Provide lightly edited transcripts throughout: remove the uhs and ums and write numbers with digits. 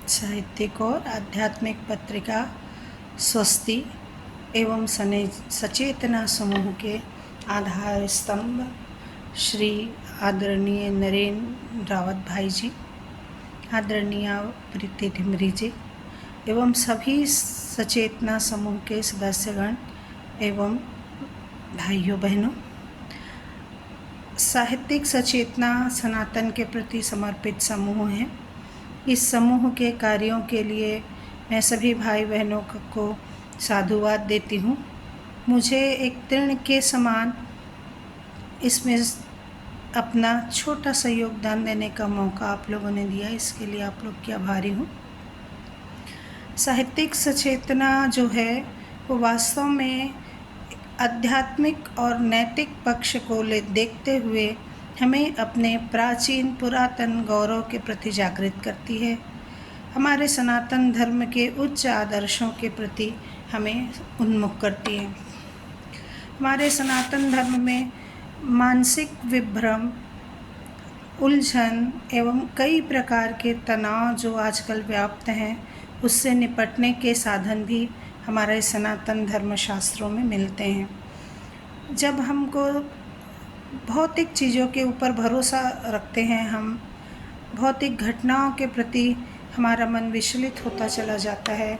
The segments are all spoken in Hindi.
साहित्यिक और आध्यात्मिक पत्रिका स्वस्ति एवं सचेतना समूह के आधार स्तंभ श्री आदरणीय नरेंद्र रावत भाई जी, आदरणीय प्रीति ढिमरी जी एवं सभी सचेतना समूह के सदस्यगण एवं भाइयों बहनों, साहित्यिक सचेतना सनातन के प्रति समर्पित समूह है। इस समूह के कार्यों के लिए मैं सभी भाई बहनों को साधुवाद देती हूँ। मुझे एक तृण के समान इसमें अपना छोटा सा योगदान देने का मौका आप लोगों ने दिया, इसके लिए आप लोग की आभारी हूँ। साहित्यिक सचेतना जो है वो वास्तव में आध्यात्मिक और नैतिक पक्ष को देखते हुए हमें अपने प्राचीन पुरातन गौरव के प्रति जागृत करती है। हमारे सनातन धर्म के उच्च आदर्शों के प्रति हमें उन्मुख करती है। हमारे सनातन धर्म में मानसिक विभ्रम, उलझन एवं कई प्रकार के तनाव जो आजकल व्याप्त हैं, उससे निपटने के साधन भी हमारे सनातन धर्म शास्त्रों में मिलते हैं। जब हमको भौतिक चीज़ों के ऊपर भरोसा रखते हैं, हम भौतिक घटनाओं के प्रति हमारा मन विचलित होता चला जाता है,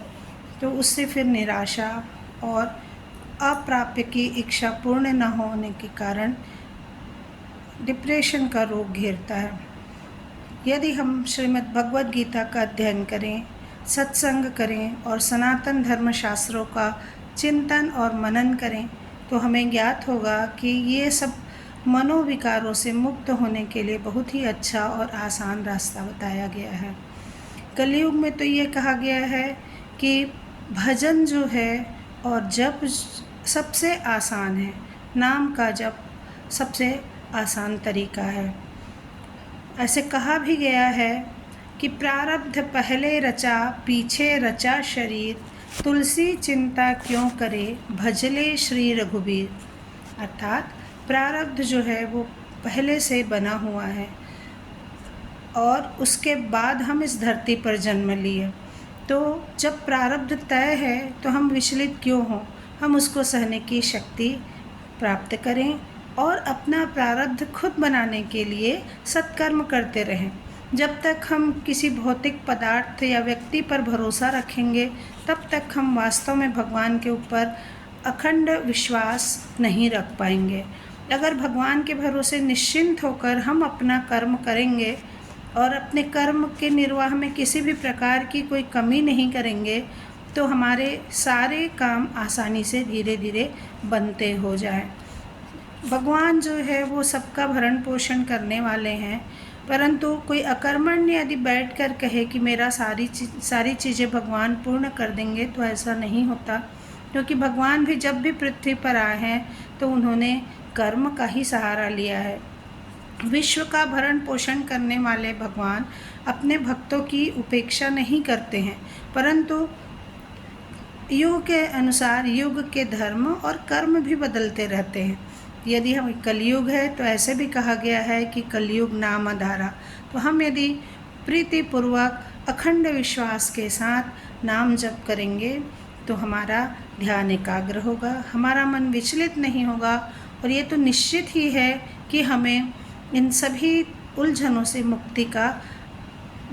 तो उससे फिर निराशा और अप्राप्य की इच्छा पूर्ण न होने के कारण डिप्रेशन का रोग घेरता है। यदि हम श्रीमद् भगवद गीता का अध्ययन करें, सत्संग करें और सनातन धर्म शास्त्रों का चिंतन और मनन करें, तो हमें ज्ञात होगा कि ये सब मनोविकारों से मुक्त होने के लिए बहुत ही अच्छा और आसान रास्ता बताया गया है। कलयुग में तो ये कहा गया है कि भजन जो है और जप सबसे आसान है, नाम का जप सबसे आसान तरीका है। ऐसे कहा भी गया है कि प्रारब्ध पहले रचा पीछे रचा शरीर, तुलसी चिंता क्यों करे भजले श्री रघुबीर। अर्थात प्रारब्ध जो है वो पहले से बना हुआ है और उसके बाद हम इस धरती पर जन्म लिए। तो जब प्रारब्ध तय है तो हम विचलित क्यों हों, हम उसको सहने की शक्ति प्राप्त करें और अपना प्रारब्ध खुद बनाने के लिए सत्कर्म करते रहें। जब तक हम किसी भौतिक पदार्थ या व्यक्ति पर भरोसा रखेंगे, तब तक हम वास्तव में भगवान के ऊपर अखंड विश्वास नहीं रख पाएंगे। अगर भगवान के भरोसे निश्चिंत होकर हम अपना कर्म करेंगे और अपने कर्म के निर्वाह में किसी भी प्रकार की कोई कमी नहीं करेंगे, तो हमारे सारे काम आसानी से धीरे धीरे बनते हो जाएं। भगवान जो है वो सबका भरण पोषण करने वाले हैं, परंतु कोई अकर्मण्य यदि बैठ कर कहे कि मेरा सारी चीज़ें भगवान पूर्ण कर देंगे, तो ऐसा नहीं होता। क्योंकि भगवान भी जब भी पृथ्वी पर आए हैं तो उन्होंने कर्म का ही सहारा लिया है। विश्व का भरण पोषण करने वाले भगवान अपने भक्तों की उपेक्षा नहीं करते हैं, परंतु युग के अनुसार युग के धर्म और कर्म भी बदलते रहते हैं। यदि हम कलयुग है तो ऐसे भी कहा गया है कि कलयुग नाम आधारा। तो हम यदि प्रीतिपूर्वक अखंड विश्वास के साथ नाम जप करेंगे तो हमारा ध्यान एकाग्र होगा, हमारा मन विचलित नहीं होगा और ये तो निश्चित ही है कि हमें इन सभी उलझनों से मुक्ति का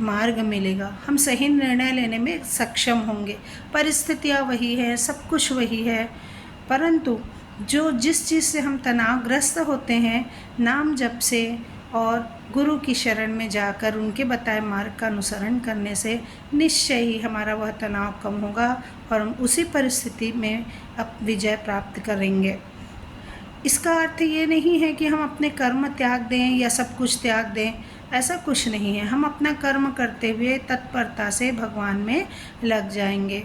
मार्ग मिलेगा। हम सही निर्णय लेने में सक्षम होंगे। परिस्थितियाँ वही है, सब कुछ वही है, परंतु जो जिस चीज़ से हम तनावग्रस्त होते हैं, नाम जप से और गुरु की शरण में जाकर उनके बताए मार्ग का अनुसरण करने से निश्चय ही हमारा वह तनाव कम होगा और हम उसी परिस्थिति में अब विजय प्राप्त करेंगे। इसका अर्थ ये नहीं है कि हम अपने कर्म त्याग दें या सब कुछ त्याग दें, ऐसा कुछ नहीं है। हम अपना कर्म करते हुए तत्परता से भगवान में लग जाएंगे।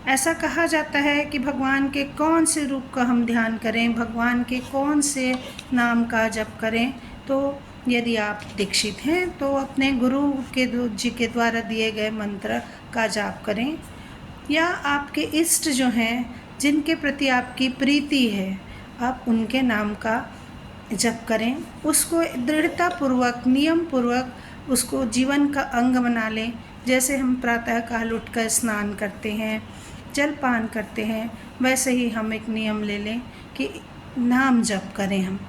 ऐसा कहा जाता है कि भगवान के कौन से रूप का हम ध्यान करें, भगवान के कौन से नाम का जप करें। तो यदि आप दीक्षित हैं तो अपने गुरु के जी के द्वारा दिए गए मंत्र का जाप करें, या आपके इष्ट जो हैं जिनके प्रति आपकी प्रीति है, आप उनके नाम का जप करें, उसको दृढ़तापूर्वक, नियम पूर्वक उसको जीवन का अंग बना लें। जैसे हम प्रातःकाल उठकर स्नान करते हैं, जलपान करते हैं, वैसे ही हम एक नियम ले लें कि नाम जप करें हम।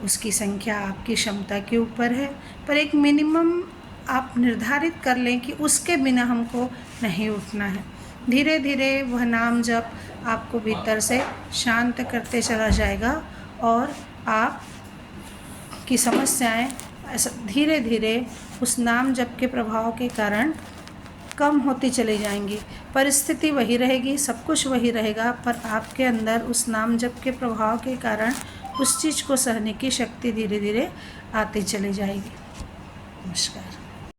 उसकी संख्या आपकी क्षमता के ऊपर है, पर एक मिनिमम आप निर्धारित कर लें कि उसके बिना हमको नहीं उठना है। धीरे धीरे वह नाम जप आपको भीतर से शांत करते चला जाएगा और आप की समस्याएं ऐसा धीरे धीरे उस नाम जप के प्रभाव के कारण कम होती चली जाएंगी। परिस्थिति वही रहेगी, सब कुछ वही रहेगा, पर आपके अंदर उस नाम जप के प्रभाव के कारण उस चीज़ को सहने की शक्ति धीरे धीरे आती चली जाएगी। नमस्कार।